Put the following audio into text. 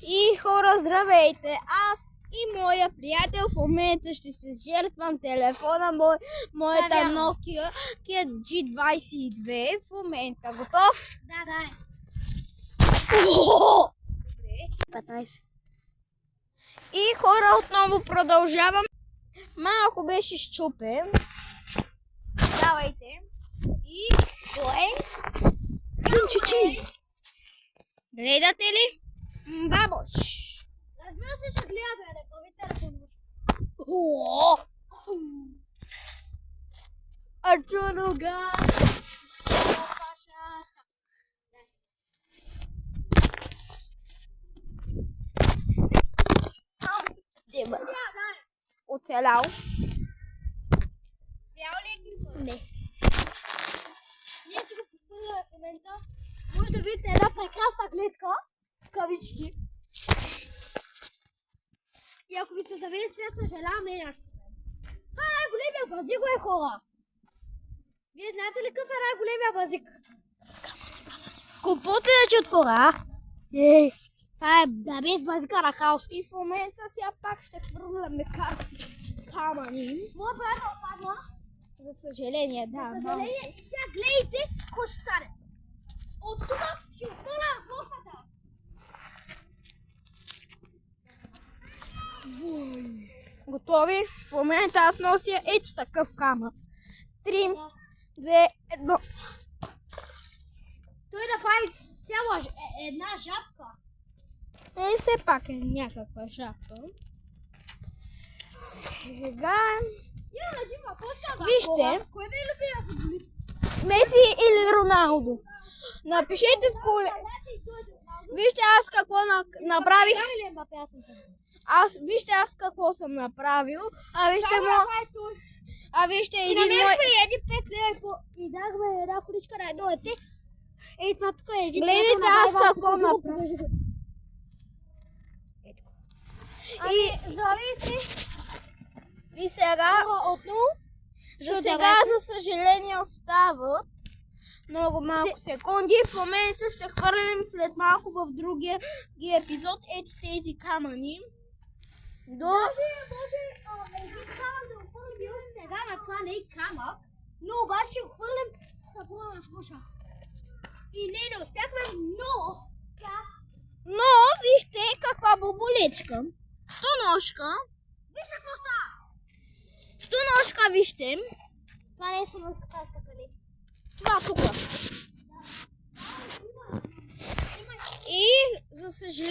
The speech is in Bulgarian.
И хора, здравейте! Аз и моя приятел в момента ще се жертвам телефона, моята Nokia G22. В момента готов? Да. Добре. 15. И хора, отново продължавам. Малко беше счупен. Давайте. И Кимчичи. Гледате ли? Бабош. Разбира се, ще гледаме, ръковите телефон. О! Арчунога. Деба. Оцелял. Трябва ли е? Не. Ние си го пускаме в момента. Може да видите една прекрасна гледка. В кавички. И ако ви се заведе свят, съжалявам, не е нашето. Това е най-големия базик, хора. Вие знаете ли какъв е най-големия базик? Купуйте да че отворя. Това е да без базика на хаос. И в момента сега пак ще хвърляме камъни. Моя приятел падна. За съжаление, да. За съжаление, и сега гледайте какво ще стане. От тук ще отхвърля въздухата. Готови? В момента аз нося ето такъв камък. 3, 2, 1. Той направи цяла една жабка. Все пак е някаква жабка. Сега... Вижте. Кой ви е любимия футболист? Меси или Роналдо? Напишете в Вижте аз какво направих. Вижте аз какво съм направил. Вижте И един мой... намерихме един 5 лева и дахме една количка на едно дете. Ей, това тук е един. Гледайте аз какво направих. И завите. И сега... Отново. За сега, за съжаление, остават много малко секунди. В момента ще хвърлим след малко в другия епизод ето тези камъни. Може един камък да го хвърлим още сега, но това не е камък. Но обаче ще го хвърлим сапуна на слуша. И не успяхме, но вижте каква боболечка. Стоножка. Вижте какво става. Стоножка, вижте. Това не е стоножка, това е скакали. Това тук. И за съжаление